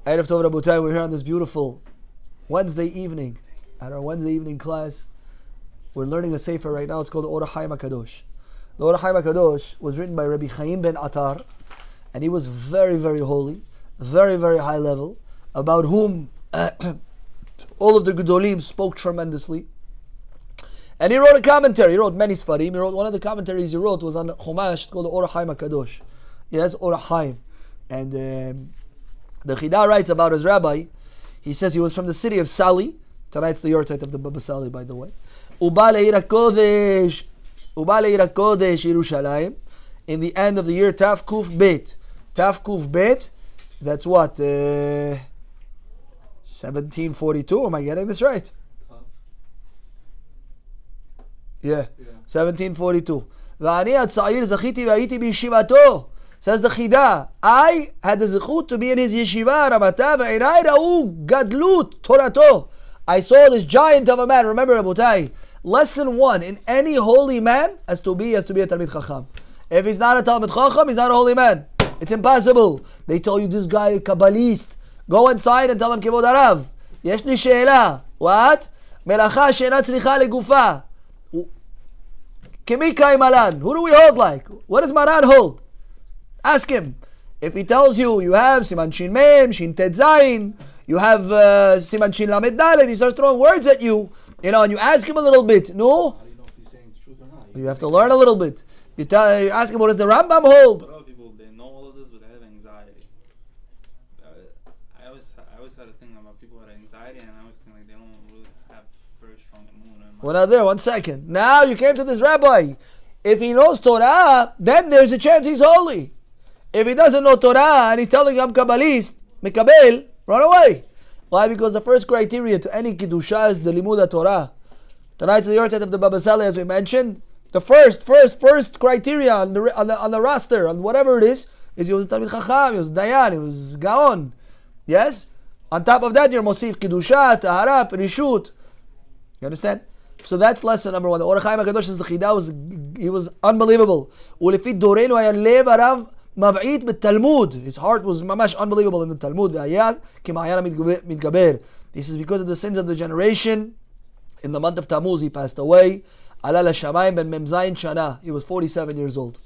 Erev Tov Rabotai, we're here on this beautiful Wednesday evening. At our Wednesday evening class, we're learning a sefer right now. It's called the Hachaim HaKadosh. The Hachaim HaKadosh was written by Rav Haim Ben Attar, and he was very, very holy, very, very high level, about whom all of the Gedolim spoke tremendously. And he wrote a commentary. He wrote many Sfarim. He wrote one of the commentaries he wrote was on Chumash. It's called the Hachaim HaKadosh. Yes, Hachaim. And the Chida writes about his rabbi. He says he was from the city of Sali. Tonight's the yahrzeit of the Baba Sali, by the way. Uba le'ir HaKodesh Yerushalayim. In the end of the year, Taf Kuf Bet. Taf Kuf Bet. That's what? 1742. Am I getting this right? Yeah. 1742. ואני הצעיר זכיתי והייתי בישיבתו. Says the Chida, I had the zechut to be in his yeshiva, Ramata, ve'enai ra'u gadlut torato. I saw this giant of a man. Remember, Rabotai, lesson 1 in any holy man has to be a Talmid Chacham. If he's not a Talmid Chacham, he's not a holy man. It's impossible. They tell you this guy a Kabbalist. Go inside and tell him Kivod Arav. Yesh li she'ela. What? Melacha she'ena tzricha legufa. Kimi kai malan. Who do we hold like? What does Maran hold? Ask him. If he tells you, you have Siman Shin Mem, Shin Tet Zayin, you have Siman Shin Lamed Dalet, he starts throwing words at you, and you ask him a little bit. No? How do you know if he's saying the truth or not? You have to learn a little bit. You ask him, what does the Rambam hold? A lot of people, they know all of this, but they have anxiety. I always had a thing about people who had anxiety, and I always think like they don't really have very strong immune. We're not there, 1 second. Now you came to this rabbi. If he knows Torah, then there's a chance he's holy. If he doesn't know Torah and he's telling you I'm Kabbalist, Mikabel, run away. Why? Because the first criteria to any Kiddusha is the Limud Torah. Tonight's the yahrzeit of the Baba Saleh, as we mentioned. The first criteria on the roster, on whatever it is he was a Talmid Chacham, he was Dayan, he was Gaon. Yes? On top of that, you're Mosif Kiddusha, Tahara, Rishut. You understand? So that's lesson number 1. The Hachaim HaKadosh says the Chida he was unbelievable. Ulefit Dorenu haya lev arav mav'it b'Talmud. His heart was mamash unbelievable in the Talmud. This is because of the sins of the generation. In the month of Tammuz, he passed away. Ala l'shamayim ben memzayin shana. He was 47 years old.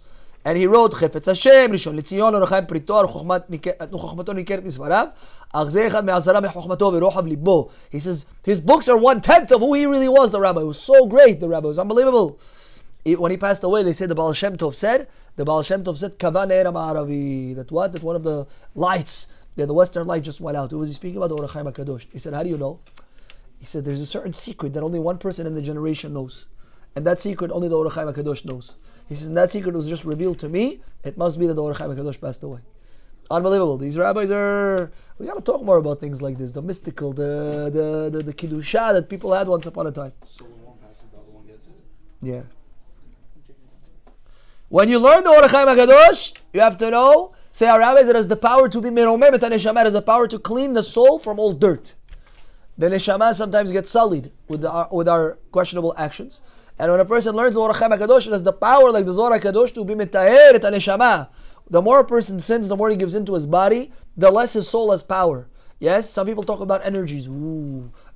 And he wrote, Chefetz Hashem, Rishon L'Tzion, L'Rachaim Pritor, Chochmato Nikeret Misvarav, Ach ze echad me'azara me'chochmato v'rochav libo. He says, his books are 1/10 of who he really was, the rabbi. He was so great, the rabbi. It was unbelievable. When he passed away, they said, the Baal Shem Tov said, Kavan Eira Ma'aravi. That what? That one of the lights, the western light just went out. Who was he speaking about? The Hachaim HaKadosh. He said, how do you know? He said, there's a certain secret that only one person in the generation knows. And that secret only the Hachaim HaKadosh knows. He says, and that secret was just revealed to me. It must be that the Hachaim HaKadosh passed away. Unbelievable. These rabbis we got to talk more about things like this. The mystical, the Kiddusha that people had once upon a time. So when one passes, the other one gets it? Yeah. When you learn the Hachaim HaKadosh, you have to know, say our rabbis, it has the power to be meromem, et neshama, it has the power to clean the soul from all dirt. The neshama sometimes gets sullied with our questionable actions. And when a person learns the Hachaim HaKadosh, it has the power, like the Zohar HaKadosh, to be mitaher et neshama. The more a person sins, the more he gives into his body, the less his soul has power. Yes, some people talk about energies,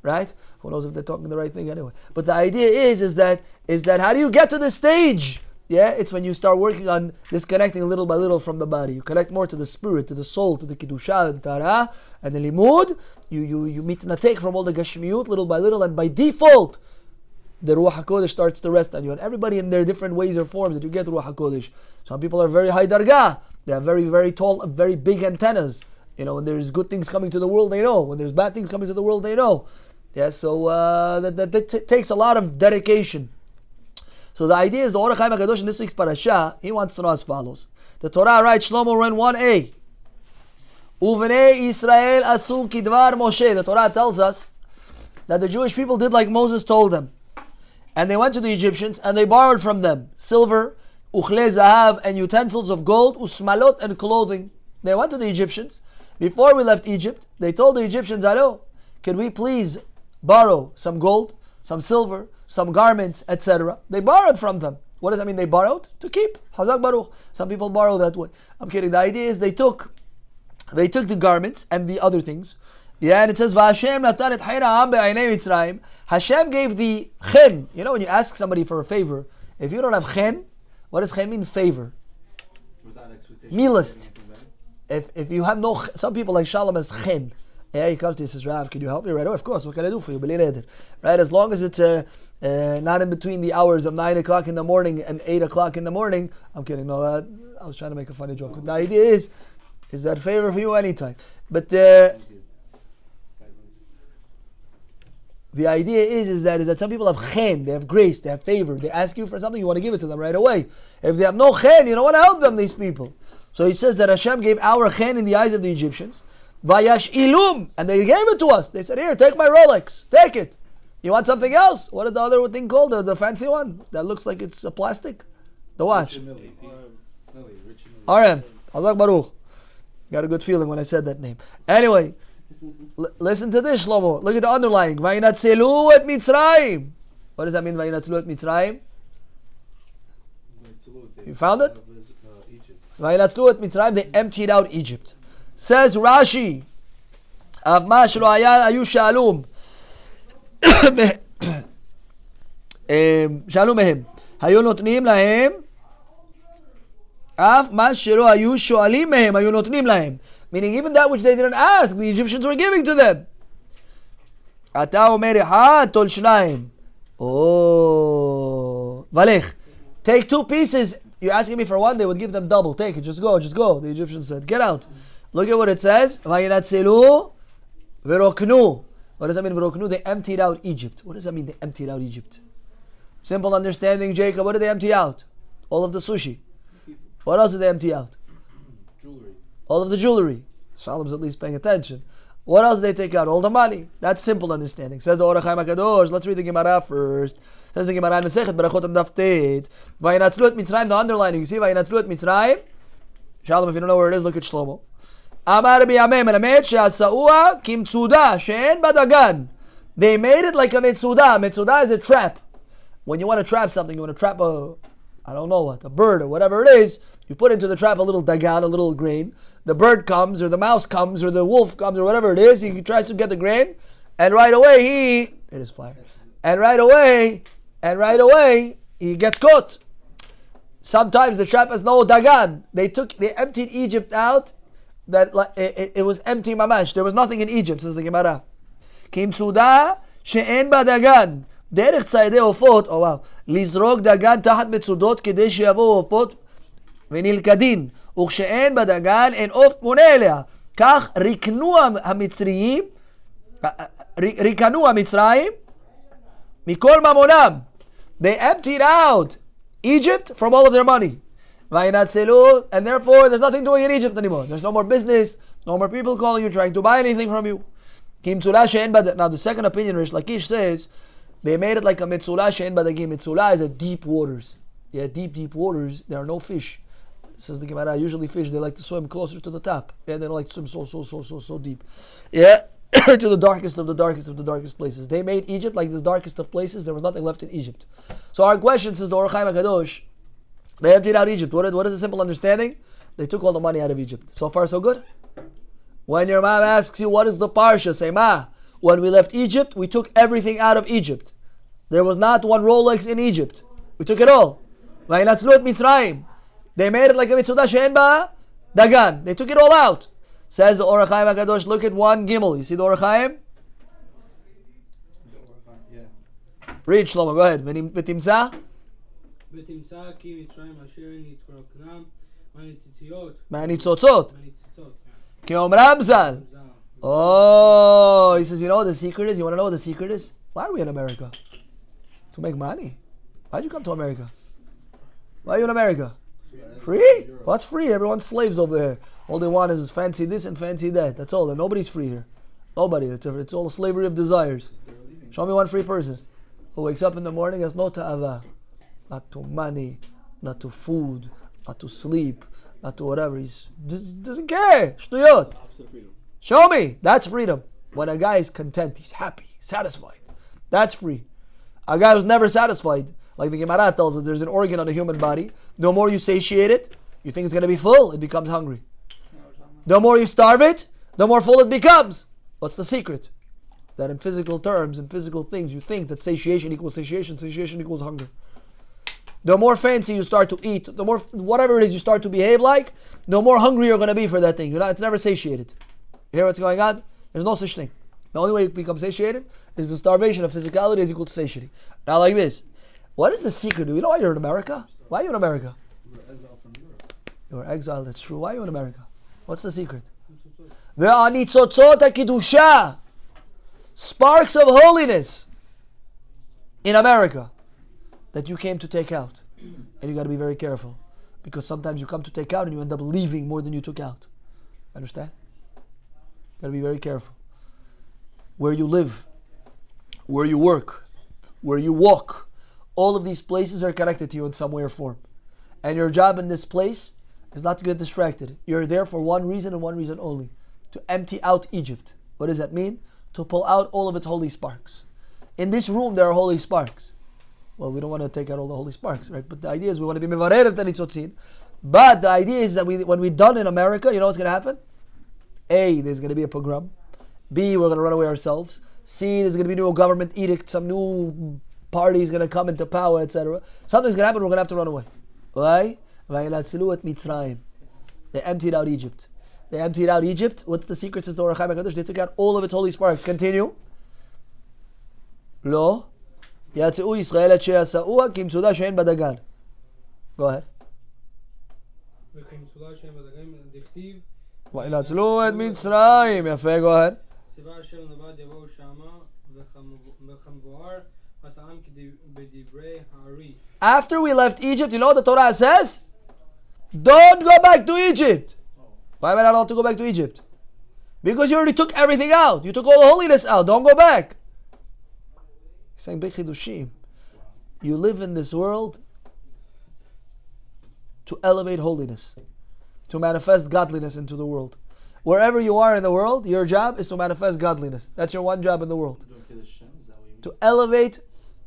right? Who knows if they're talking the right thing anyway. But the idea is that how do you get to this stage? Yeah, it's when you start working on disconnecting little by little from the body. You connect more to the spirit, to the soul, to the Kiddusha, and Tara, and the Limud. You mitnatek from all the Gashmiyut little by little, and by default, the Ruach HaKodesh starts to rest on you. And everybody in their different ways or forms that you get Ruach HaKodesh. Some people are very high dargah. They have very, very tall, very big antennas. When there's good things coming to the world, they know. When there's bad things coming to the world, they know. Yeah, so that takes a lot of dedication. So the idea is the Hachaim HaKadosh in this week's parasha, he wants to know as follows. The Torah writes, Shlomo ran 1a. Uvnei Yisrael asu kidvar Moshe. The Torah tells us that the Jewish people did like Moses told them. And they went to the Egyptians and they borrowed from them silver, uchle zahav, and utensils of gold, usmalot, and clothing. They went to the Egyptians. Before we left Egypt, they told the Egyptians, hello, can we please borrow some gold, some silver, some garments, etc. They borrowed from them. What does that mean? They borrowed to keep. Hazak Baruch. Some people borrow that way. I'm kidding. The idea is they took They took the garments and the other things. Yeah, and it says, "V'Hashem natan et chayra ha'am be'aynei Mitzrayim." Hashem gave the chen. You know, when you ask somebody for a favor, if you don't have chen, what does chen mean? Favor. Without expectation. Milist. If you have no, some people like Shalom has chen. Yeah, he comes to you and says, Rav, can you help me? Right away, of course, what can I do for you? Right, as long as it's not in between the hours of 9 o'clock in the morning and 8 o'clock in the morning. I'm kidding, no, I was trying to make a funny joke. But the idea is that favor for you anytime. But the idea is that some people have chen, they have grace, they have favor. They ask you for something, you want to give it to them right away. If they have no chen, you don't want to help them, these people. So he says that Hashem gave our chen in the eyes of the Egyptians. Vayash ilum, and they gave it to us. They said, here, take my Rolex, take it. You want something else? What is the other thing called? The fancy one that looks like it's a plastic? The watch. RM. Hazak Baruch. Got a good feeling when I said that name. Anyway, listen to this, Shlomo. Look at the underlying. Vayinatzelu et Mitzrayim. What does that mean, Vayinatzelu et Mitzrayim? You found it? Vayinatzelu et Mitzrayim, they emptied out Egypt. Says Rashi, Av ma shelo hayu shalom shalom mehem hayu notnim lahem Av ma shelo hayu shoalim mehem hayu notnim lahem, meaning even that which they didn't ask, the Egyptians were giving to them. Ata omer echad tol shnayim, oh valech, take 2 pieces. You're asking me for one, they would give them double. Take it, just go. The Egyptians said, get out. Look at what it says. Vayinatzelu v'roknu. What does that mean, v'roknu? They emptied out Egypt. What does that mean, they emptied out Egypt? Simple understanding, Jacob. What did they empty out? All of the sushi. What else did they empty out? Jewelry. All of the jewelry. Shalom's at least paying attention. What else did they take out? All the money. That's simple understanding. Says the Hachaim HaKadosh. Let's read the Gemara first. Says the Gemara in Masechet Berachot and Daf Tet. Vayinatzelu et Mitzrayim. The underlining. You see, Vayinatzelu et Mitzrayim. Shalom, if you don't know where it is, look at Shlomo. Amar biyameh melamed she'asa'ua kimtzuda she'en badagan. They made it like a mitzuda. Mitzuda is a trap. When you want to trap something, you want to trap a bird or whatever it is, you put into the trap a little dagan, a little grain. The bird comes, or the mouse comes, or the wolf comes, or whatever it is. He tries to get the grain, and right away it is fire. And right away he gets caught. Sometimes the trap has no dagan. They emptied Egypt out. That it was empty mamash. There was nothing in Egypt, says the Gemara. Kimtzuda she'en ba dagan. Derech tzayidei ofot. Oh wow. Lizrok dagan tahat mitzudot kedei sheyavo ofot v'nilkadin. וכשאין בדגן אין עוף מונה אליה. כך ריקנו המצרים מכל ממונם. They emptied out Egypt from all of their money. And therefore there's nothing doing in Egypt anymore. There's no more business, no more people calling you, trying to buy anything from you. Now the second opinion, Rish Lakish says, they made it like a mitzula she'en badagim. Mitzula is a deep waters. Yeah, deep waters, there are no fish. Says the Gemara, usually fish, they like to swim closer to the top. Yeah, they don't like to swim so deep. Yeah, to the darkest of the darkest places. They made Egypt like this darkest of places. There was nothing left in Egypt. So our question, says the Rav Haim Ben Attar, they emptied out Egypt. What is the simple understanding? They took all the money out of Egypt. So far, so good? When your mom asks you, what is the parsha? Say, Ma, when we left Egypt, we took everything out of Egypt. There was not one Rolex in Egypt. We took it all. Vayinatzelu et Mitzrayim. They made it like a mitzuda she'en ba dagan. They took it all out. Says the Rav Haim Ben Attar, look at 1 Gimel. You see the Rav Haim? Yeah. Read, Shlomo, go ahead. V'timtzah? ותמצא כי מצרים אשר נתרוקנם מהניצוצות. כי אומרם ז"ל. Oh, he says, you know what the secret is? You want to know what the secret is? Why are we in America? To make money. Why'd you come to America? Why are you in America? Free? What's free? Everyone's slaves over here. All they want is fancy this and fancy that. That's all. And nobody's free here. Nobody. It's all a slavery of desires. Show me one free person who wakes up in the morning, has no ta'ava. Not to money, not to food, not to sleep, not to whatever. He doesn't care. Shtuyot. Show me. That's freedom. When a guy is content, he's happy, satisfied. That's free. A guy who's never satisfied, like the Gemara tells us, there's an organ on the human body. The more you satiate it, you think it's going to be full, it becomes hungry. The more you starve it, the more full it becomes. What's the secret? That in physical terms, in physical things, you think that satiation equals satiation, satiation equals hunger. The more fancy you start to eat, the more whatever it is you start to behave like, the more hungry you're going to be for that thing. It's never satiated. You hear what's going on? There's no such thing. The only way you become satiated is the starvation of physicality is equal to satiety. Now like this, what is the secret? Do you know why you're in America? Why are you in America? We were exiled from Europe. You were exiled, that's true. Why are you in America? What's the secret? The anitzotzot hakidusha, sparks of holiness in America that you came to take out. And you got to be very careful, because sometimes you come to take out and you end up leaving more than you took out. Understand? Got to be very careful. Where you live, where you work, where you walk, all of these places are connected to you in some way or form. And your job in this place is not to get distracted. You're there for one reason and one reason only: to empty out Egypt. What does that mean? To pull out all of its holy sparks. In this room there are holy sparks. Well, we don't want to take out all the holy sparks, right? But the idea is we want to be mevareret and nitzotzin. But the idea is that when we're done in America, you know what's going to happen? A, there's going to be a pogrom. B, we're going to run away ourselves. C, there's going to be a new government edict. Some new party is going to come into power, etc. Something's going to happen. We're going to have to run away. Why? They emptied out Egypt. They emptied out Egypt. What's the secret? Says the Rav Haim Ben Attar. They took out all of its holy sparks. Continue. Lo. יצאו ישראל את שיעשאוה כמצודה שאין בדגן. Go ahead. וכמצודה שאין בדגן, דכתיב. וינצלו את מצרים. יפה, go ahead. ציווה אשר נבד יבואו שמה, וכמבואר הטעם בדברי הארי. After we left Egypt, you know what the Torah says? Don't go back to Egypt. Why am I not allowed to go back to Egypt? Because you already took everything out. You took all the holiness out. Don't go back. He's saying big chidushim. You live in this world to elevate holiness, to manifest godliness into the world. Wherever you are in the world, your job is to manifest godliness. That's your one job in the world. To elevate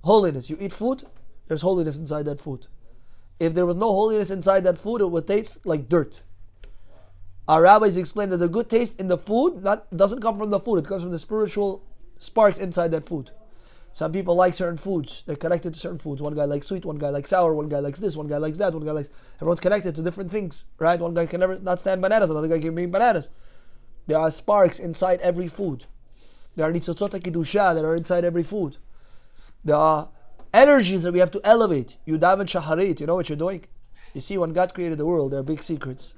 holiness. You eat food, there's holiness inside that food. If there was no holiness inside that food, it would taste like dirt. Our rabbis explain that the good taste in the food doesn't come from the food, it comes from the spiritual sparks inside that food. Some people like certain foods. They're connected to certain foods. One guy likes sweet, one guy likes sour, one guy likes this, one guy likes that, one guy likes... Everyone's connected to different things, right? One guy can never not stand bananas, another guy can eat bananas. There are sparks inside every food. There are nitzotzot hakidusha that are inside every food. There are energies that we have to elevate. You daven shaharit, you know what you're doing? You see, when God created the world, there are big secrets.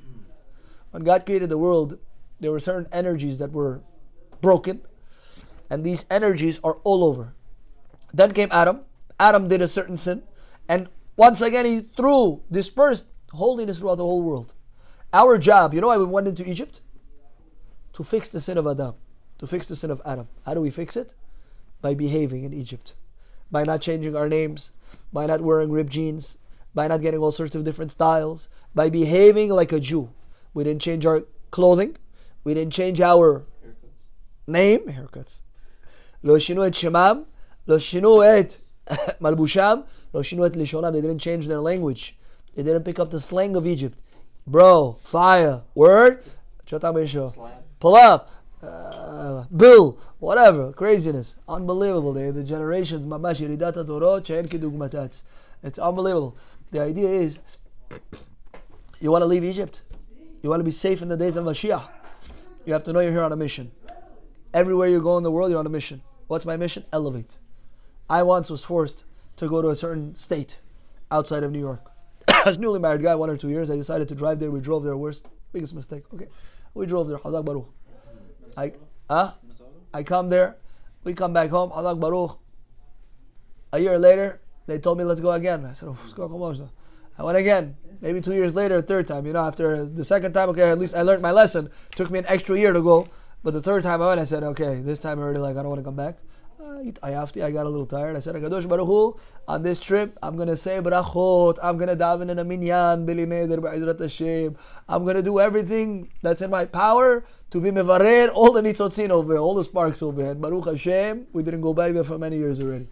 When God created the world, there were certain energies that were broken, and these energies are all over. Then came Adam. Adam did a certain sin, and once again he dispersed holiness throughout the whole world. Our job, you know why we went into Egypt? To fix the sin of Adam, to fix the sin of Adam. How do we fix it? By behaving in Egypt, by not changing our names, by not wearing ripped jeans, by not getting all sorts of different styles, by behaving like a Jew. We didn't change our clothing, we didn't change our name, haircuts. לא שינו את שמם, לא שינו את מלבושם, לא שינו את לשונם. They didn't change their language. They didn't pick up the slang of Egypt. Bro, fire, word, pull up, bill, whatever, craziness. Unbelievable. The generations, mamash ירידת התורות שאין כדוגמתן. It's unbelievable. The idea is, you want to leave Egypt? You want to be safe in the days of Mashiach? You have to know you're here on a mission. Everywhere you go in the world, you're on a mission. What's my mission? Elevate. I once was forced to go to a certain state outside of New York. As a newly married guy, 1 or 2 years, I decided to drive there. We drove there. Biggest mistake. Okay, we drove there. Hazak Baruch. I come there. We come back home. Hazak Baruch. A year later, they told me, let's go again. I said, I went again. Maybe 2 years later, third time. After the second time, okay, at least I learned my lesson. Took me an extra year to go. But the third time I went, I said, okay, this time I already I don't want to come back. I got a little tired. I said, HaKadosh Baruch Hu, on this trip, I'm going to say brachot. I'm going to daven in a minyan, bili neder, ba'izrat Hashem. I'm going to do everything that's in my power to be mevarer, all the nitzotzin over, all the sparks over. And Baruch Hashem, we didn't go back there for many years already.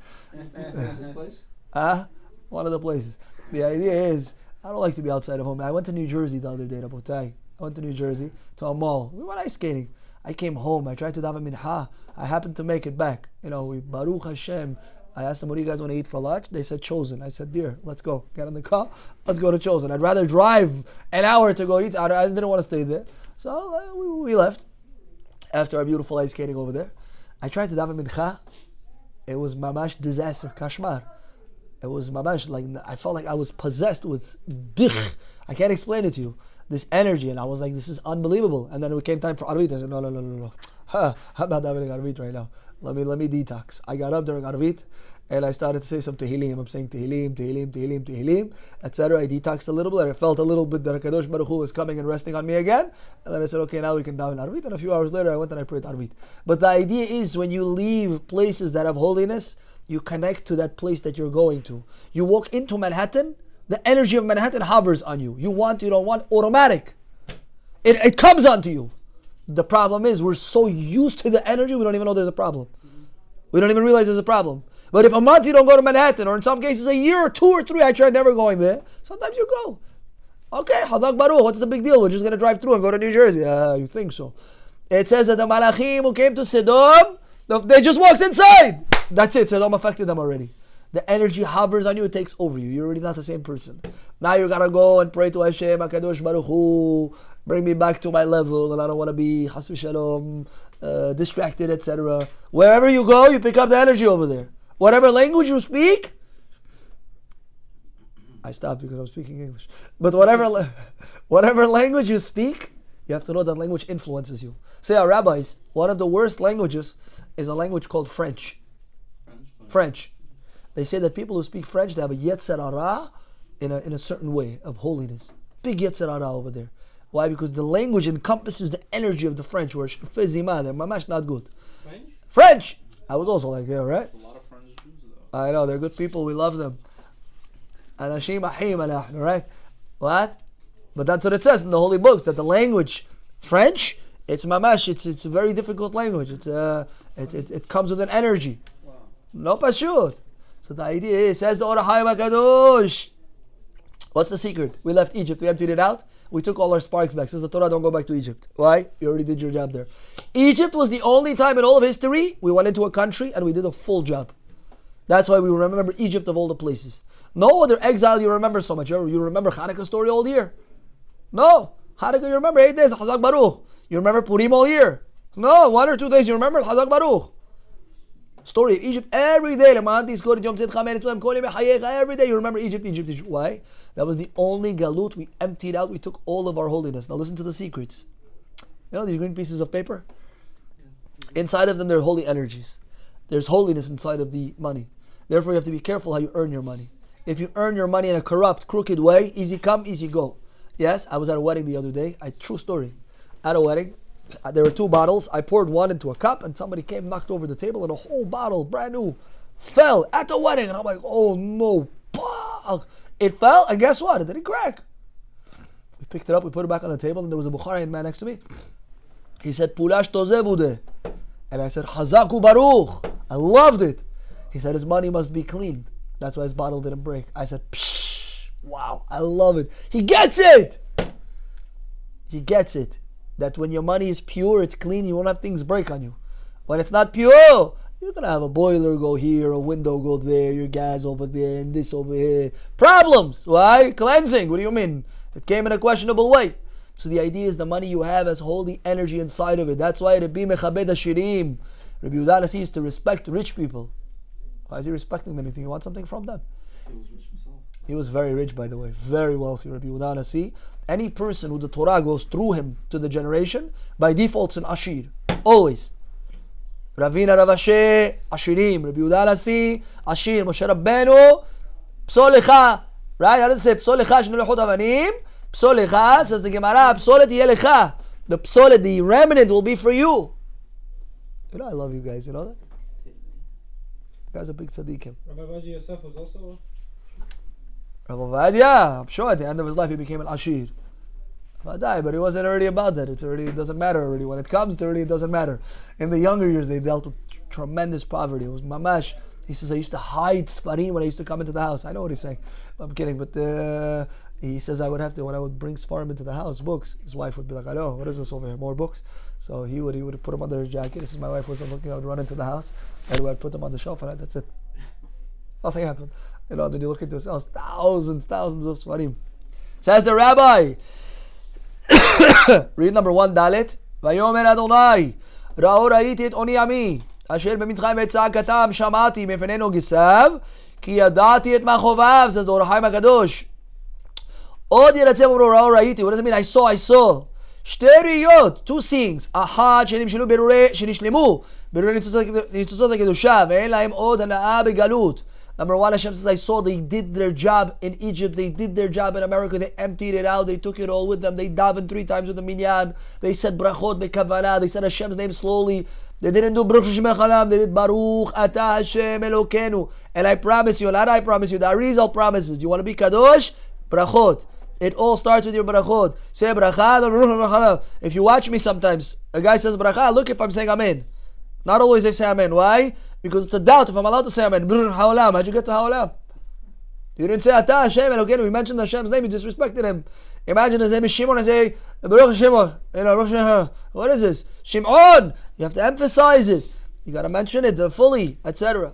What's this place? One of the places. The idea is, I don't like to be outside of home. I went to New Jersey the other day, Rabotai. I went to New Jersey to a mall. We went ice skating. I came home. I tried to daven mincha. I happened to make it back. We Baruch Hashem. I asked them, what do you guys want to eat for lunch? They said Chosen. I said, dear, let's go. Get in the car. Let's go to Chosen. I'd rather drive an hour to go eat. I didn't want to stay there. So we left after our beautiful ice skating over there. I tried to daven mincha. It was mamash disaster. Kashmar. It was mamash, like, I felt like I was possessed with dich. I can't explain it to you. This energy, and I was like, this is unbelievable. And then it came time for Arvit. I said, no. I'm not having Arvit right now. Let me detox. I got up during Arvit, and I started to say some Tehillim. I'm saying Tehillim, etc. I detoxed a little bit, and I felt a little bit that HaKadosh Baruch Hu was coming and resting on me again. And then I said, okay, now we can daven Arvit. And a few hours later, I went and I prayed Arvit. But the idea is, when you leave places that have holiness, you connect to that place that you're going to. You walk into Manhattan, the energy of Manhattan hovers on you. You want, you don't want, automatic. It comes onto you. The problem is, we're so used to the energy, we don't even know there's a problem. We don't even realize there's a problem. But if a month you don't go to Manhattan, or in some cases a year or 2 or 3, I tried never going there, sometimes you go. Okay, Hadak Baruch, what's the big deal? We're just going to drive through and go to New Jersey. You think so? It says that the Malachim who came to Sodom, they just walked inside. That's it, Sodom affected them already. The energy hovers on you, it takes over you. You're already not the same person. Now you gotta go and pray to Hashem, HaKadosh Baruch Hu, bring me back to my level, and I don't want to be Chas v'Shalom, distracted, etc. Wherever you go, you pick up the energy over there. Whatever language you speak, I stopped because I'm speaking English. But whatever language you speak, you have to know that language influences you. Say our rabbis, one of the worst languages is a language called French. French. They say that people who speak French, they have a yetzer hara in a certain way of holiness. Big yetzer hara over there. Why? Because the language encompasses the energy of the French. Where they're mamash not good. French! I was also like, yeah, right? There's a lot of French Jews though. I know, they're good people, we love them. Anashim ahim anahnu, right? What? But that's what it says in the holy books, that the language, French, it's mamash, it's a very difficult language. It comes with an energy. Wow. No pashut. So the idea is, says the Rav Haim HaKadosh. What's the secret? We left Egypt, we emptied it out, we took all our sparks back. Says the Torah, don't go back to Egypt. Why? You already did your job there. Egypt was the only time in all of history we went into a country and we did a full job. That's why we remember Egypt of all the places. No other exile you remember so much. You remember Hanukkah story all year. No. Hanukkah you remember 8 days, Hazak Baruch. You remember Purim all year. No, 1 or 2 days you remember Hazak Baruch. Story of Egypt every day. Every day you remember Egypt. Why? That was the only galut we emptied out. We took all of our holiness. Now listen to the secrets. You know these green pieces of paper? Inside of them there are holy energies. There's holiness inside of the money. Therefore you have to be careful how you earn your money. If you earn your money in a corrupt, crooked way, easy come, easy go. Yes, I was at a wedding the other day. True story. At a wedding, there were 2 bottles. I poured one into a cup and somebody came, knocked over the table, and a whole bottle, brand new, fell at the wedding. And I'm like, oh no. It fell, and guess what? It didn't crack. We picked it up, we put it back on the table, and there was a Bukharian man next to me. He said, Pulash toze bude. And I said, Hazaku Baruch. I loved it. He said, his money must be clean. That's why his bottle didn't break. I said, psh, wow, I love it. He gets it. He gets it. That when your money is pure, it's clean, you won't have things break on you. When it's not pure, you're going to have a boiler go here, a window go there, your gas over there, and this over here. Problems. Why? Cleansing. What do you mean? It came in a questionable way. So the idea is the money you have has holy energy inside of it. That's why Rabbi Mechabed Hashirim, Rabbi Yehuda used to respect rich people. Why is he respecting them? You think he wants something from them? He was rich himself. He was very rich, by the way. Very wealthy, Rabbi Yehuda Nasi. Any person who the Torah goes through him to the generation, by default it's an Ashir. Always. Ravina Ravashe, Ashirim. Rabbi Yehuda Nasi, Ashir. Moshe Rabbeinu, Psolecha. Right? How does it say? Psolecha shne lechot avanim. Psolecha, says the Gemara, Psolet yelecha. The psolet, the remnant will be for you. You know I love you guys, you know that? You guys are big tzaddikim. Rabbi Vaji Yosef was also... Rabbi Vadia, I'm sure at the end of his life he became an Ashir. But he wasn't already about that. It doesn't matter already. When it comes to it doesn't matter. In the younger years they dealt with tremendous poverty. It was mamash. He says, I used to hide Sfarim when I used to come into the house. I know what he's saying. I'm kidding. But he says I would have to, when I would bring Sfarim into the house, books, his wife would be like, "Hello, what is this over here? More books?" So he would put them under his jacket. This is, my wife wasn't looking, I would run into the house, and I'd put them on the shelf, and that's it. Nothing happened. Then you look into his house, thousands of Sfarim. Says the rabbi, read number 1, Dalet. ויאמר אדוני, ראיתי את עוני עמי, אשר במצרים ואת צעקתם שמעתי מפני נוגסיו, כי ידעתי את מכאוביו, says the Hachaim הקדוש. עוד ירצה ואומרו ראיתי, what does it mean? I saw. שתי ראיות, 2 seeings, אחת שנשלמו ברורי ניצוצות הקדושה, ואין להם עוד הנאה בגלות. Number 1, Hashem says, I saw they did their job in Egypt, they did their job in America, they emptied it out, they took it all with them, they davened 3 times with the minyan, they said brachot bekavana, they said Hashem's name slowly, they didn't do Baruch Hashem Echalam, they did Baruch Ata Hashem Elokeinu. And I promise you, not I promise you, the Arizal promises, you want to be Kadosh? Brachot. It all starts with your brachot. Say bracha. If you watch me sometimes, a guy says bracha, look if I'm saying amen. Not always I say amen. Why? Because it's a doubt if I'm allowed to say amen. Ha'olam. How'd you get to ha'olam? You didn't say Ata Hashem Elokeinu. We mentioned Hashem's name. You disrespected him. Imagine his name is Shimon. I say Baruch Shimon. What is this? Shimon. You have to emphasize it. You got to mention it fully, etc.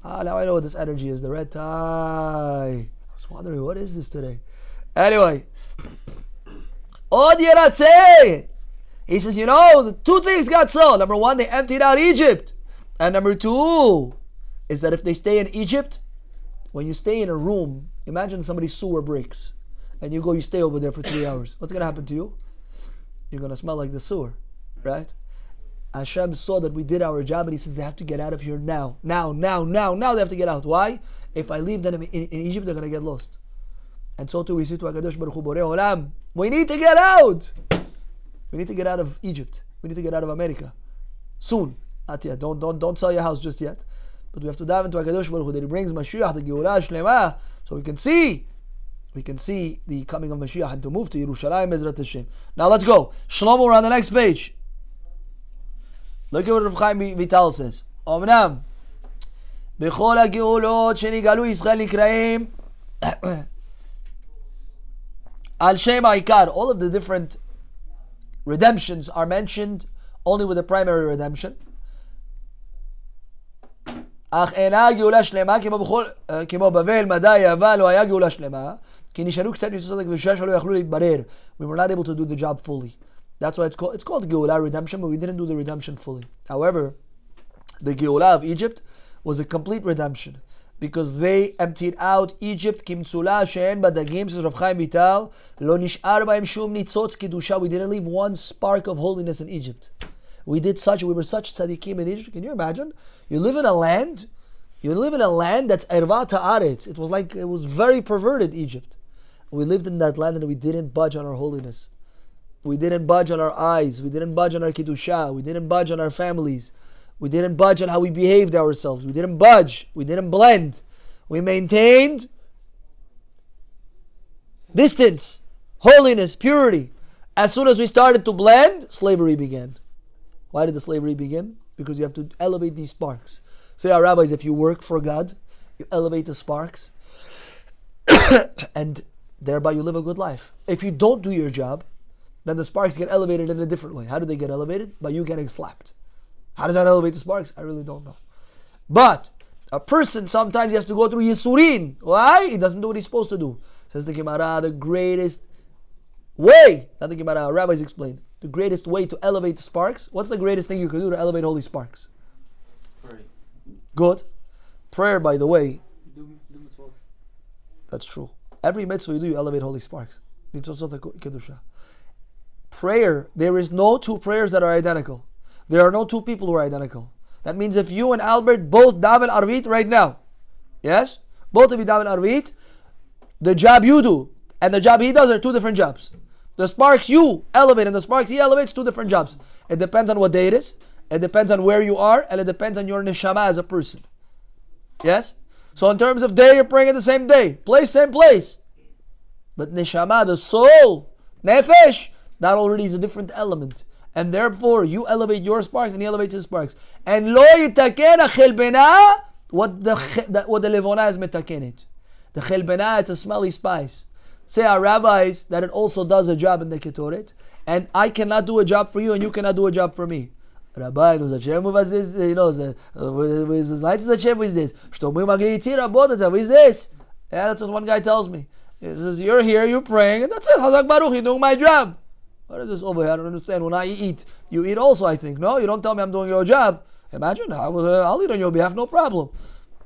Now I know what this energy is. The red tie. I was wondering, what is this today? Anyway. Od Yeratzeh. He says, the 2 things got sold. Number 1, they emptied out Egypt. And number 2 is that if they stay in Egypt, when you stay in a room, imagine somebody's sewer breaks, and you stay over there for 3 hours. What's going to happen to you? You're going to smell like the sewer, right? Hashem saw that we did our job, and He says they have to get out of here now. Now they have to get out. Why? If I leave them in Egypt, they're going to get lost. And so too we see to HaKadosh Baruch Hu Borei Olam, we need to get out. We need to get out of Egypt. We need to get out of America. Soon. Not yet. Don't sell your house just yet. But we have to dive into HaKadosh Baruch Hu that He brings Mashiach, the Geulah Shlema, so we can see the coming of Mashiach and to move to Yerushalayim Ezrat Hashem. Now let's go. Shlomo, we're on the next page. Look at what Rav Haim Vital says. Omnam בכל הגאולות שנגאלו ישראל נקראים על שם העיקר. All of the different redemptions are mentioned only with the primary redemption. אך אינה גאולה שלמה כמו בבל, מדי, יוון, לא היה גאולה שלמה, כי נשארו קצת ניצוצות הקדושה שלא יכלו להתברר. We were not able to do the job fully. That's why it's called Geulah redemption, but we didn't do the redemption fully. However, the Geulah of Egypt was a complete redemption because they emptied out Egypt. Kimtsula she'en badagim, says Rav Haim Vital, lo nish'ar ba'im shum nitzotz kidusha. We didn't leave one spark of holiness in Egypt. We were such tzaddikim in Egypt. Can you imagine? You live in a land that's erva ta'aretz. It was very perverted, Egypt. We lived in that land and we didn't budge on our holiness. We didn't budge on our eyes. We didn't budge on our kiddusha. We didn't budge on our families. We didn't budge on how we behaved ourselves. We didn't budge. We didn't blend. We maintained distance, holiness, purity. As soon as we started to blend, slavery began. Why did the slavery begin? Because you have to elevate these sparks. Say our rabbis, if you work for God, you elevate the sparks and thereby you live a good life. If you don't do your job, then the sparks get elevated in a different way. How do they get elevated? By you getting slapped. How does that elevate the sparks? I really don't know. But a person sometimes has to go through Yisurin. Why? He doesn't do what he's supposed to do. Says the Gemara, the greatest way, not the Gemara, our rabbis explain, the greatest way to elevate the sparks. What's the greatest thing you can do to elevate holy sparks? Pray. Good. Prayer, by the way, Do mitzvot. that's true. Every mitzvah you do, you elevate holy sparks. Prayer, there is no 2 prayers that are identical. There are no 2 people who are identical. That means if you and Albert both daven arvit right now, yes? Both of you daven arvit, the job you do and the job he does are 2 different jobs. The sparks you elevate and the sparks he elevates, 2 different jobs. It depends on what day it is, it depends on where you are, and it depends on your neshama as a person. Yes? So in terms of day, you're praying at the same day. Place, same place. But neshama, the soul, nefesh, that already is a different element. And therefore, you elevate your sparks and he elevates his sparks. And lo yitaken what the levona is metakenet. The chelbena, it's a smelly spice. say our rabbis that it also does a job in the Ketoret, and I cannot do a job for you, and you cannot do a job for me. Rabbi, knows Hashem was this, with the lights of Hashem was this. Is this? Yeah, that's what one guy tells me. He says, you're here, you're praying, and that's it. Hazak Baruch, you're doing my job. What is this over here? I don't understand. When I eat, you eat also, I think. No, you don't tell me I'm doing your job. Imagine, I'll eat on your behalf, no problem.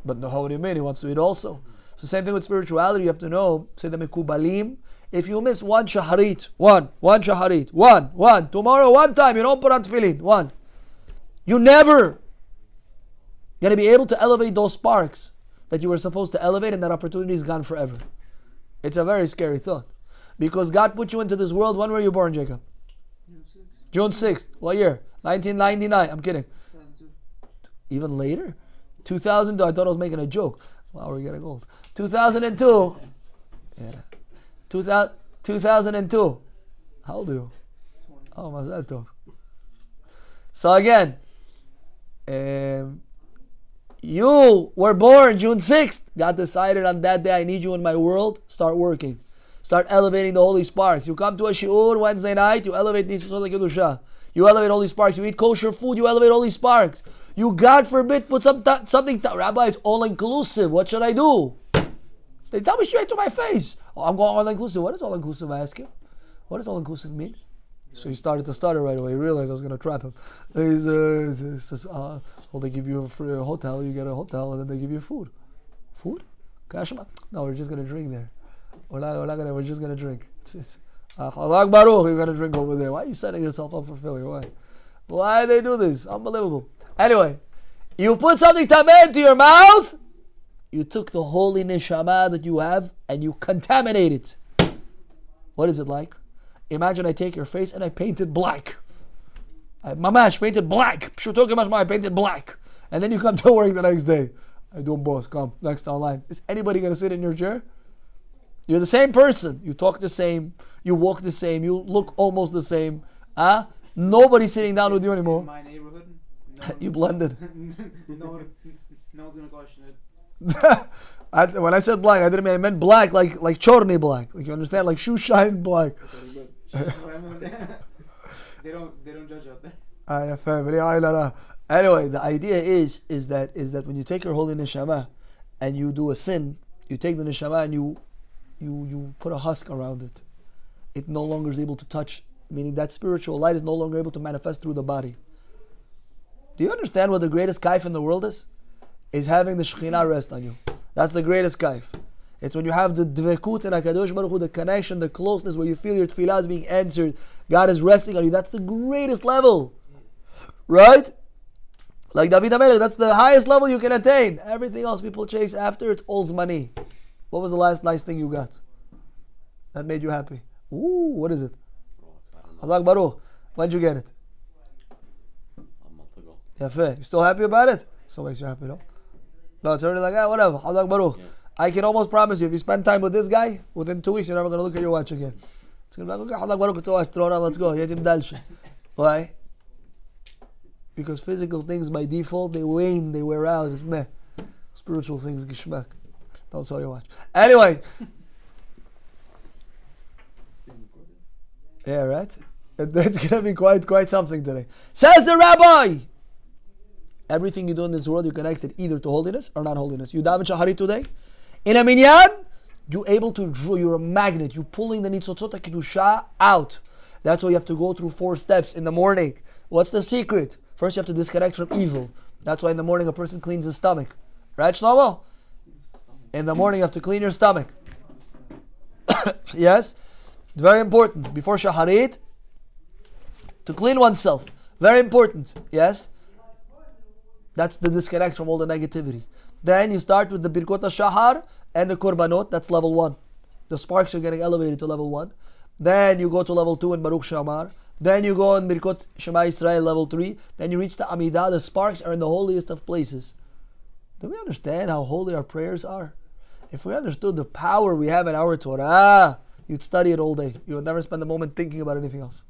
But no, what do you mean? He wants to eat also. It's the same thing with spirituality. You have to know, say the Mekubalim, if you miss one shaharit, one shaharit, one, tomorrow one time, you don't put on tefillin, one. You never going to be able to elevate those sparks that you were supposed to elevate, and that opportunity is gone forever. It's a very scary thought. Because God put you into this world. When were you born, Jacob? June 6th. What year? 1999. I'm kidding. 2002. Even later? 2002. I thought I was making a joke. Wow, we're getting old. 2002. Yeah. 2002. How old are you? 20. Oh, Mazal Tov. So again, you were born June 6th. God decided on that day, I need you in my world. Start working. Start elevating the holy sparks. You come to a shiur Wednesday night, you elevate Nitzot Kedusha. You elevate holy sparks. You eat kosher food, you elevate holy sparks. You, God forbid, put something. Rabbi, it's all inclusive. What should I do? They tell me straight to my face. Oh, I'm going all inclusive. What is all inclusive? I ask him. What does all inclusive mean? So he started to stutter right away. He realized I was going to trap him. He says, well, they give you a free hotel, you get a hotel, and then they give you food. Food? Kashma? No, we're just going to drink there. We're just going to drink. Baruch, you're going to drink over there. Why are you setting yourself up for failure? Why do they do this? Unbelievable. Anyway, you put something tameh into your mouth, you took the holy neshama that you have, and you contaminate it. What is it like? Imagine I take your face and I paint it black. Mamash, painted black. I painted black. And then you come to work the next day. I don't, boss, come, next online. Is anybody going to sit in your chair? You're the same person. You talk the same. You walk the same. You look almost the same. Nobody's sitting down with you anymore. In my neighborhood, You blended. no one's gonna question it. When I said black, I didn't mean, I meant black like chorny black. Like, you understand? Like shoe shine black. They don't judge out there. Anyway, the idea is that when you take your holy neshama and you do a sin, you take the neshama and you put a husk around it. It no longer is able to touch, meaning that spiritual light is no longer able to manifest through the body. Do you understand what the greatest kaif in the world is? Is having the Shekhinah rest on you. That's the greatest kaif. It's when you have the dvekut and HaKadosh Baruch Hu, the connection, the closeness, where you feel your tefillah is being answered. God is resting on you. That's the greatest level. Right? Like David HaMelech, that's the highest level you can attain. Everything else people chase after, it's all zmani. What was the last nice thing you got that made you happy? Ooh, what is it? Hazak Baruch. When'd you get it? A month ago. Yafeh. You still happy about it? So makes you happy, no? No, it's already like, whatever. Hazak Baruch. Yeah. I can almost promise you, if you spend time with this guy, within 2 weeks, you're never going to look at your watch again. It's going to be like, okay, Hazak Baruch, it's a watch, throw it on, let's go. Yetim dalshe. Why? Because physical things, by default, they wane, they wear out. It's meh. Spiritual things, gishmak. Don't sell your watch. Anyway. Yeah, right? That's going to be quite something today. Says the Rabbi. Everything you do in this world, you're connected either to holiness or not holiness. You daven shahari today. In a minyan, you're able to draw. You're a magnet. You're pulling the nitzotzot kedusha out. That's why you have to go through 4 steps in the morning. What's the secret? First, you have to disconnect from evil. That's why in the morning a person cleans his stomach. Right, Shlomo? In the morning, you have to clean your stomach. Yes? Very important. Before shaharit, to clean oneself. Very important. Yes? That's the disconnect from all the negativity. Then you start with the Birkot HaShahar and the Korbanot. That's level 1. The sparks are getting elevated to level 1. Then you go to level 2 in Baruch Shamar. Then you go in Birkot Shema Yisrael level 3. Then you reach the Amidah. The sparks are in the holiest of places. Do we understand how holy our prayers are? If we understood the power we have in our Torah, you'd study it all day. You would never spend a moment thinking about anything else.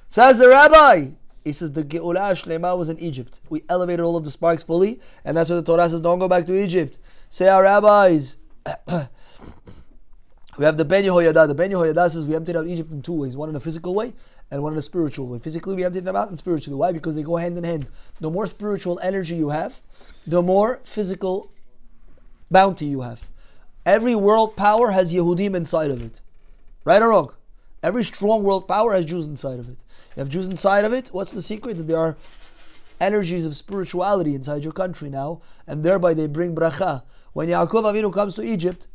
Says the Rabbi, he says the Geulah Shlema was in Egypt. We elevated all of the sparks fully, and that's why the Torah says don't go back to Egypt. Say our rabbis, We have the Ben Yehoyada. The Ben Yehoyada says we emptied out Egypt in two ways. One in a physical way and one in a spiritual way. Physically, we emptied them out and spiritually. Why? Because they go hand in hand. The more spiritual energy you have, the more physical bounty you have. Every world power has Yehudim inside of it. Right or wrong? Every strong world power has Jews inside of it. You have Jews inside of it. What's the secret? That there are energies of spirituality inside your country now, and thereby they bring bracha. When Yaakov Avinu comes to Egypt,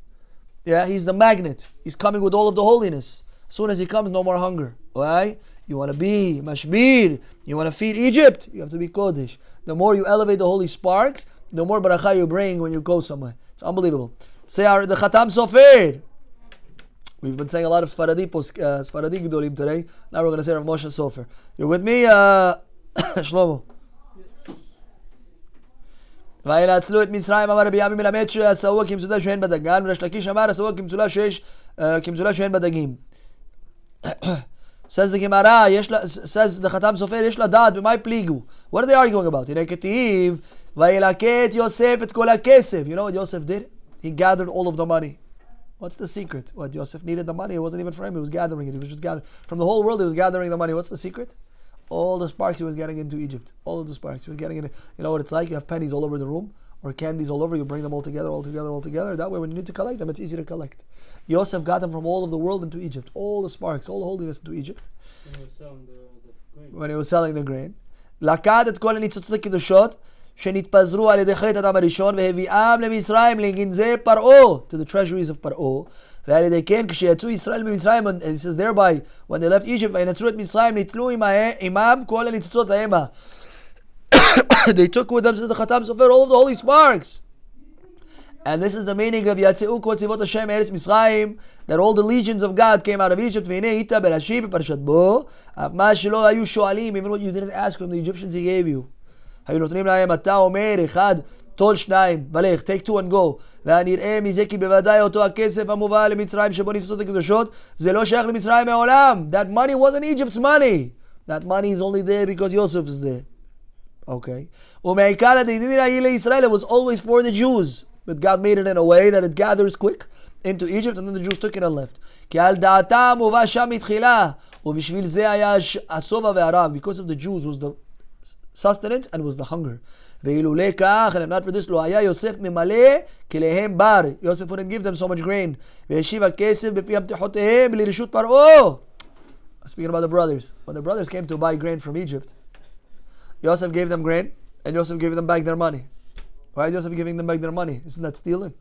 he's the magnet. He's coming with all of the holiness. As soon as he comes, no more hunger. Why? You want to be mashbir. You want to feed Egypt. You have to be kodesh. The more you elevate the holy sparks, the more bracha you bring when you go somewhere. It's unbelievable. Say the Khatam Sofer. We've been saying a lot of Sfaradi Gedolim today. Now we're going to say Rav Moshe Sofer. You're with me, Shlomo? וינצלו את מצרים, אמר רבי עמי מלמד שעשאוה כמצודה שאין בדגן, וריש לקיש אמר עשאוה כמצודה שאין בדגים. Says the Gemara, says the Khatam Sofer, יש לדעת במאי פליגו. What are they arguing about? הנה כתיב, וילקט יוסף את כל הכסף. You know what Yosef did? He gathered all of the money. What's the secret? What, Yosef needed the money? It wasn't even for him. He was gathering it. He was just gathering. From the whole world, he was gathering the money. What's the secret? All the sparks he was getting into Egypt. All of the sparks he was getting in. You know what it's like? You have pennies all over the room or candies all over. You bring them all together. That way, when you need to collect them, it's easy to collect. Yosef got them from all of the world into Egypt. All the sparks, all the holiness into Egypt. When he was selling the grain. לקד את כל הניצוצות הקדושות שנתפזרו על ידי חטא אדם הראשון והביאם למצרים לגנזי פרעה, to the treasuries of פרעה, ועל ידי כן כשיצאו ישראל ממצרים, and he says thereby when they left Egypt וינצרו את מצרים נתלו עמם כל הניצוצות ההמה. They took with them, says the Khatam Sofer, all of the holy sparks. And this is the meaning of יצאו כל צבאות השם מארץ מצרים, that all the legions of God came out of Egypt. והנה היית ברש"י בפרשת בו, אף מה שלא היו שואלים, even what you didn't ask from the Egyptians he gave you. היו נותנים להם, אתה אומר, אחד, טול שניים, ולך, take two and go. והנראה מזה כי בוודאי אותו הכסף המובא למצרים שבו ניצוצות הקדושות, זה לא שייך למצרים מעולם. That money wasn't Egypt's money. That money is only there because Yosef is there. Okay. ומעיקר הדין ההיא לישראל, it was always for the Jews. But God made it in a way that it gathers quick into Egypt, and then the Jews took it and left. כי על דעתם הובא שם מתחילה, ובשביל זה היה השובע והרעב. Because of the Jews was the sustenance and was the hunger. ואילולא כך, and if not for this, לא היה יוסף ממלא כליהם בר. Yosef wouldn't give them so much grain. והשיב הכסף בפי המתחותיהם לרשות פרעה. Speaking about the brothers. When the brothers came to buy grain from Egypt, Yosef gave them grain, and Yosef gave them back their money. Why is Yosef giving them back their money? Isn't that stealing?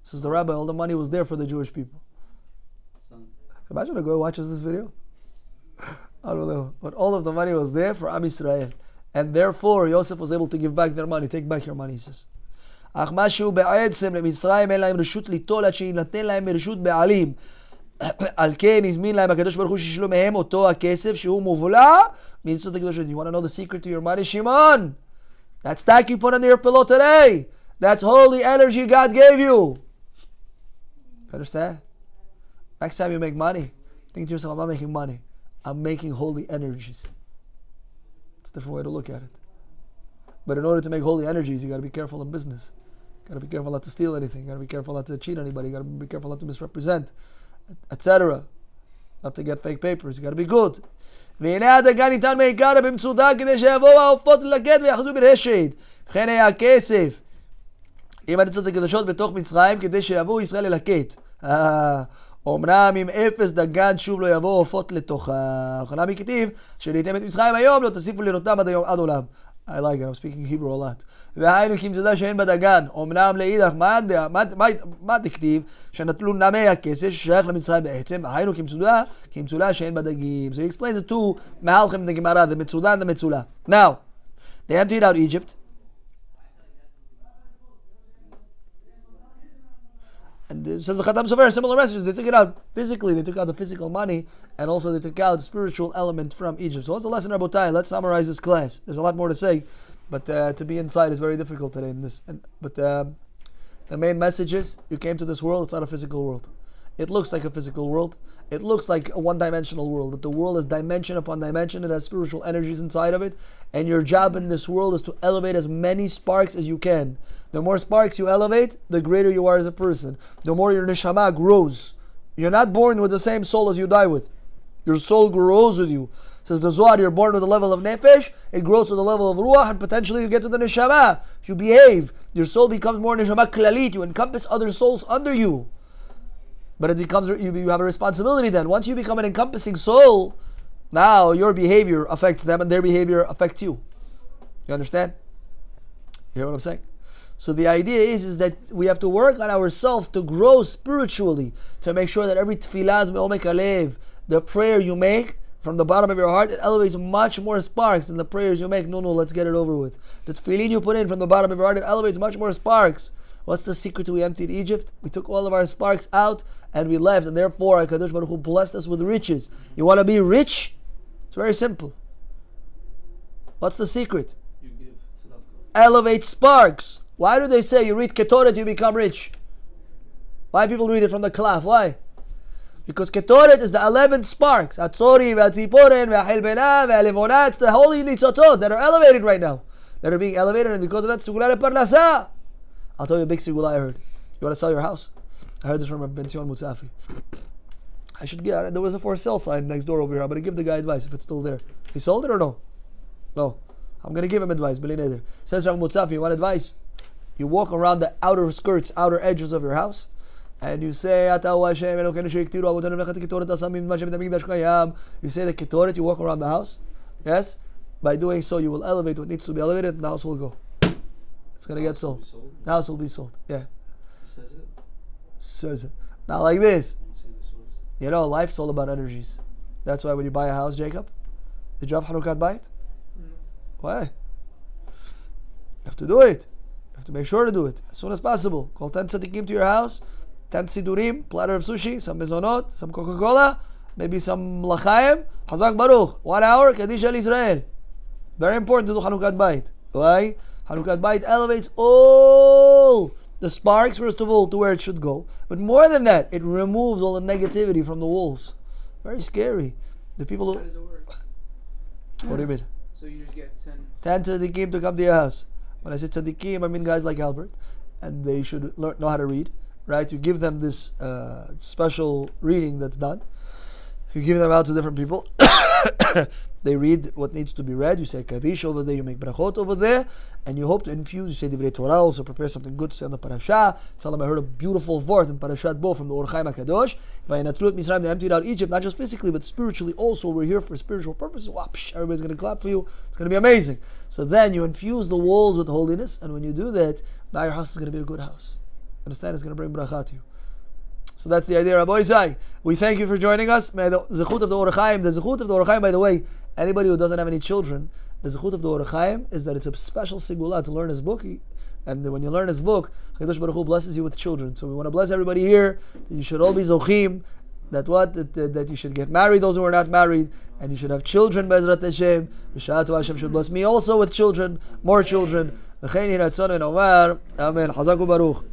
Says the rabbi, all the money was there for the Jewish people. Imagine a guy watches this video. I don't know. But all of the money was there for Am Yisrael. And therefore, Yosef was able to give back their money. Take back your money, he says. אך משהו בעצם למצרים אין להם רשות ליטול עד שיינתן להם מרשות בעלים. על כן הזמין להם הקדוש ברוך הוא שישלו מהם אותו הכסף שהוא מובלע מניצוצות הקדושות. You want to know the secret to your money? Shimon! That stack you put under your pillow today, that's holy energy God gave you. Understand? Next time you make money, think to yourself, I'm not making money. I'm making holy energies. It's a different way to look at it. But in order to make holy energies, you got to be careful in business. You got to be careful not to steal anything. You got to be careful not to cheat anybody. You got to be careful not to misrepresent, etc. Not to get fake papers. You got to be good. והנה הדגן ניתן מעיקר במצודה כדי שיבואו העופות ללקט ויאחזו ברשת. וכן היה הכסף עם הניצוצות הקדושות בתוך מצרים כדי שיבואו ישראל ללקט. אמנם אם אפס דגן שוב לא יבואו עופות לתוכה. וכנם מכתיב שניתם את מצרים היום לא תוסיפו לראותם עד עולם. I like it, I'm speaking Hebrew a lot. והיינו כמצודה שאין בדגן, אמנם לאידך, מה דכתיב? שנטלו נמי הכסף ששייך למצרים בעצם, היינו כמצודה שאין בדגים. So he explains it to מהלכם the Gemara, the מצודה and the מצולה. Now, they emptied out Egypt. And it says the Khatam Sofer, similar messages. They took it out physically, they took out the physical money, and also they took out the spiritual element from Egypt. So what's the lesson, Rabotai? Let's summarize this class. There's a lot more to say, but to be inside is very difficult today in this. But the main message is, you came to this world, it's not a physical world. It looks like a physical world. It looks like a one-dimensional world, but the world is dimension upon dimension. It has spiritual energies inside of it, and your job in this world is to elevate as many sparks as you can. The more sparks you elevate, the greater you are as a person. The more your neshama grows. You're not born with the same soul as you die with. Your soul grows with you. Says the Zohar, you're born with a level of nefesh, it grows to the level of ruach, and potentially you get to the neshama. If you behave, your soul becomes more neshama klalit. You encompass other souls under you. But it becomes, you have a responsibility then. Once you become an encompassing soul, now your behavior affects them and their behavior affects you. You understand? You hear what I'm saying? So the idea is that we have to work on ourselves to grow spiritually, to make sure that every tefillah is me'omek alev, the prayer you make from the bottom of your heart, it elevates much more sparks than the prayers you make. No, let's get it over with. The tefillin you put in from the bottom of your heart, it elevates much more sparks. What's the secret to we emptied Egypt? We took all of our sparks out and we left, and therefore HaKadosh Baruch Hu blessed us with riches. You want to be rich? It's very simple. What's the secret? You give tzedakah. Elevate sparks. Why do they say you read Ketoret, you become rich? Why people read it from the Klaf? Why? Because Ketoret is the 11 sparks. Atzori, V'atziporen, V'ahilbena, V'alivona. It's the holy nitzotot that are elevated right now. That are being elevated, and because of that, Sugula Parnasa. I'll tell you a big Sugula I heard. You want to sell your house? I heard this from Rabbi Ben Mutzafi. I should get, there was a for sale sign next door over here. I'm going to give the guy advice if it's still there. He sold it or no? No. I'm going to give him advice. Says Rabbi Mutzafi, you want advice? You walk around the outer skirts, outer edges of your house, and you say, you say the Ketoret, you walk around the house. Yes? By doing so, you will elevate what needs to be elevated, and the house will go. It's going to get sold. The house will be sold. Yeah. Says it. Says it. Not like this. Let's see the source. You know, life's all about energies. That's why when you buy a house, Jacob, did you have Hanukkah bayit? Why? You have to do it. You have to make sure to do it as soon as possible. Call 10 tzaddikim to your house, 10 sidurim, platter of sushi, some mezonot, some Coca-Cola, maybe some L'chaim, Hazak Baruch, 1 hour, Kaddish al Israel. Very important to do Hanukkah bayit. Why? Hanukkah bayit elevates all the sparks, first of all, to where it should go. But more than that, it removes all the negativity from the walls. Very scary. The people How who... does it work? What do you mean? So you just get 10 10. tzaddikim to come to your house. When I say tzaddikim, I mean guys like Albert, and they should know how to read, right? You give them this special reading that's done. You give them out to different people. They read what needs to be read. You say Kaddish over there, you make brachot over there, and you hope to infuse. You say Divrei Torah, also prepare something good to say on the parasha. Tell them I heard a beautiful word in Parashat Bo from the Hachaim HaKadosh. Vayinatzlu et Mitzrayim, they emptied out Egypt, not just physically, but spiritually also. We're here for spiritual purposes. Everybody's going to clap for you. It's going to be amazing. So then you infuse the walls with holiness, and when you do that, now your house is going to be a good house. Understand? It's going to bring bracha to you. So that's the idea, Rabbi Isai. We thank you for joining us. May the zechut of the Hachaim, by the way, anybody who doesn't have any children, the zechut of the Hachaim is that it's a special sigula to learn his book. And when you learn his book, HaKadosh Baruch Hu blesses you with children. So we want to bless everybody here. You should all be zochim. That you should get married, those who are not married, and you should have children, Bezrat Hashem. B'sha'atu Hashem should bless me also with children, more children. Amen. Hazaku Baruch.